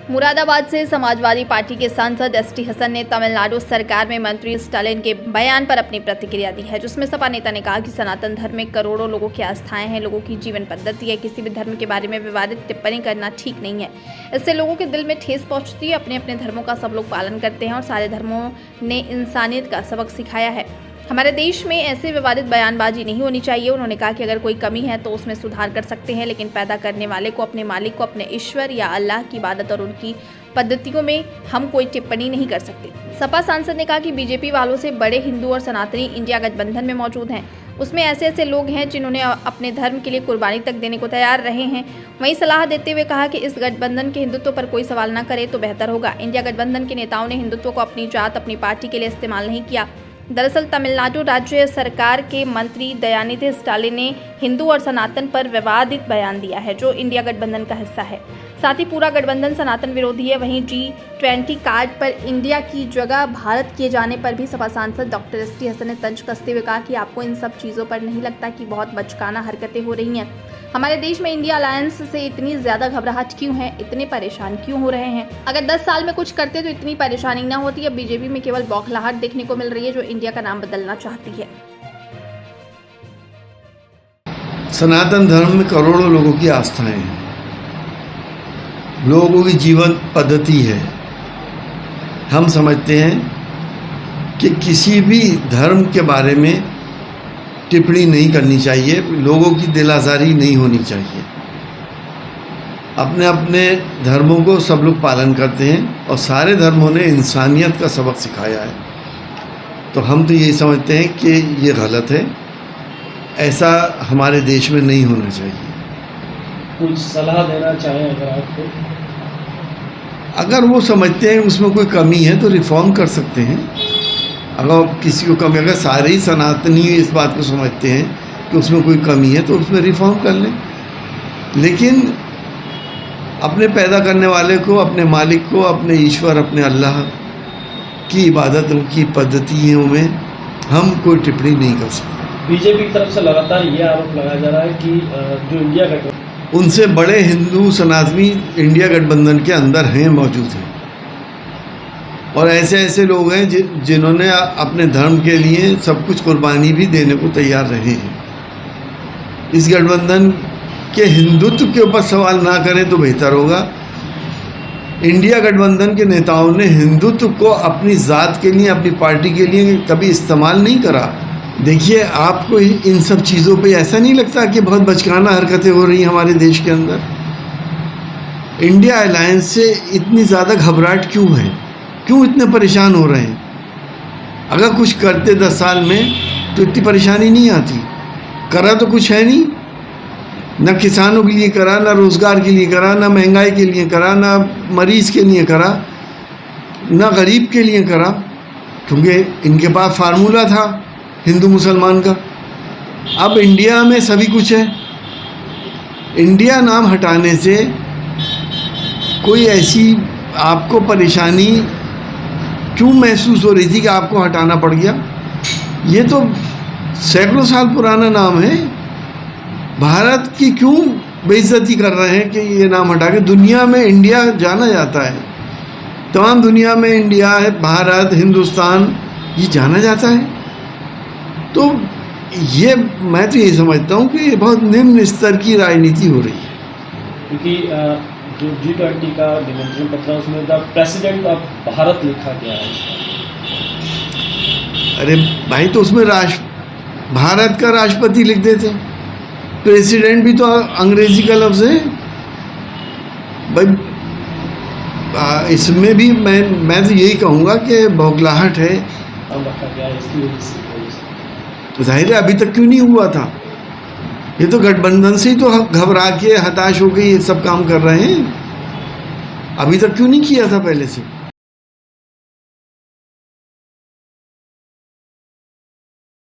मुरादाबाद से समाजवादी पार्टी के सांसद एसटी हसन ने तमिलनाडु सरकार में मंत्री स्टालिन के बयान पर अपनी प्रतिक्रिया दी है, जिसमें सपा नेता ने कहा कि सनातन धर्म में करोड़ों लोगों की आस्थाएं हैं, लोगों की जीवन पद्धति है। किसी भी धर्म के बारे में विवादित टिप्पणी करना ठीक नहीं है। इससे लोगों के दिल में ठेस पहुंचती है। अपने अपने धर्मों का सब लोग पालन करते हैं और सारे धर्मों ने इंसानियत का सबक सिखाया है। हमारे देश में ऐसे विवादित बयानबाजी नहीं होनी चाहिए। उन्होंने कहा कि अगर कोई कमी है तो उसमें सुधार कर सकते हैं, लेकिन पैदा करने वाले को, अपने मालिक को, अपने ईश्वर या अल्लाह की इबादत और उनकी पद्धतियों में हम कोई टिप्पणी नहीं कर सकते। सपा सांसद ने कहा कि बीजेपी वालों से बड़े हिंदू और सनातनी इंडिया गठबंधन में मौजूद हैं। उसमें ऐसे लोग हैं जिन्होंने अपने धर्म के लिए कुर्बानी तक देने को तैयार रहे हैं। वहीं सलाह देते हुए कहा कि इस गठबंधन के हिंदुत्व पर कोई सवाल न करे तो बेहतर होगा। इंडिया गठबंधन के नेताओं ने हिंदुत्व को अपनी जात, अपनी पार्टी के लिए इस्तेमाल नहीं किया। दरअसल तमिलनाडु राज्य सरकार के मंत्री दयानिधि स्टालिन ने हिंदू और सनातन पर विवादित बयान दिया है, जो इंडिया गठबंधन का हिस्सा है। साथ ही पूरा गठबंधन सनातन विरोधी है। वहीं G20 कार्ड पर इंडिया की जगह भारत किए जाने पर भी सपा सांसद डॉक्टर एसटी हसन ने तंज कसते हुए कहा कि आपको इन सब चीज़ों पर नहीं लगता कि बहुत बचकाना हरकतें हो रही हैं? हमारे देश में इंडिया अलायंस से इतनी ज़्यादा घबराहट क्यों है? इतने परेशान क्यों हो रहे हैं? अगर 10 साल में कुछ करते तो इतनी परेशानी ना होती। अब बीजेपी में केवल बौखलाहट देखने को मिल रही है, जो इंडिया का नाम बदलना चाहती है। सनातन धर्म में करोड़ों लोगों की आस्थाएं हैं, लोगों की जीवन पद्धति है। हम समझते हैं कि किसी भी धर्म के बारे में टिप्पणी नहीं करनी चाहिए, लोगों की दिल आज़ारी नहीं होनी चाहिए। अपने अपने धर्मों को सब लोग पालन करते हैं और सारे धर्मों ने इंसानियत का सबक सिखाया है। तो हम तो यही समझते हैं कि ये गलत है, ऐसा हमारे देश में नहीं होना चाहिए। कुछ सलाह देना चाहें अगर आपको? अगर वो समझते हैं उसमें कोई कमी है तो रिफॉर्म कर सकते हैं। अगर किसी को कमी, अगर सारे ही सनातनी इस बात को समझते हैं कि उसमें कोई कमी है तो उसमें रिफॉर्म कर लें, लेकिन अपने पैदा करने वाले को, अपने मालिक को, अपने ईश्वर, अपने अल्लाह की इबादत, उनकी पद्धतियों में हम कोई टिप्पणी नहीं कर सकते। बीजेपी की तरफ से लगातार ये आरोप लगाया जा रहा है कि जो इंडिया गठबंधन, उनसे बड़े हिंदू सनातनी इंडिया गठबंधन के अंदर हैं, मौजूद हैं, और ऐसे लोग हैं जिन्होंने अपने धर्म के लिए सब कुछ कुर्बानी भी देने को तैयार रहे हैं। इस गठबंधन के हिंदुत्व के ऊपर सवाल ना करें तो बेहतर होगा। इंडिया गठबंधन के नेताओं ने हिंदुत्व को अपनी ज़ात के लिए, अपनी पार्टी के लिए कभी इस्तेमाल नहीं करा। देखिए, आपको इन सब चीज़ों पे ऐसा नहीं लगता कि बहुत बचकाना हरकतें हो रही हैं हमारे देश के अंदर? इंडिया अलायंस से इतनी ज़्यादा घबराहट क्यों है? क्यों इतने परेशान हो रहे हैं? अगर कुछ करते 10 साल में तो इतनी परेशानी नहीं आती। करा तो कुछ है नहीं, न किसानों के लिए करा, न रोज़गार के लिए करा, न महंगाई के लिए करा, न मरीज़ के लिए करा, न गरीब के लिए करा, क्योंकि इनके पास फार्मूला था हिंदू मुसलमान का। अब इंडिया में सभी कुछ है। इंडिया नाम हटाने से कोई ऐसी आपको परेशानी क्यों महसूस हो रही थी कि आपको हटाना पड़ गया? ये तो सैकड़ों साल पुराना नाम है। भारत की क्यों बेइज्जती कर रहे हैं कि ये नाम हटा के? दुनिया में इंडिया जाना जाता है, तमाम दुनिया में इंडिया है, भारत, हिंदुस्तान, ये जाना जाता है। तो ये मैं तो यही समझता हूँ कि ये बहुत निम्न स्तर की राजनीति हो रही है। क्योंकि जो G20 का निमंत्रण पत्र है उसमें द प्रेसिडेंट ऑफ भारत लिखा गया है। अरे भाई, तो उसमें भारत का राष्ट्रपति लिख देते। प्रेसिडेंट भी तो अंग्रेजी का लफ्ज़ है भाई। इसमें भी मैं तो यही कहूँगा कि बौखलाहट है। अब रखा गया है इसकी वजह से। जाहिर है, अभी तक क्यों नहीं हुआ था? ये तो गठबंधन से ही तो घबरा के, हताश हो के ये सब काम कर रहे हैं। अभी तक क्यों नहीं किया था पहले से?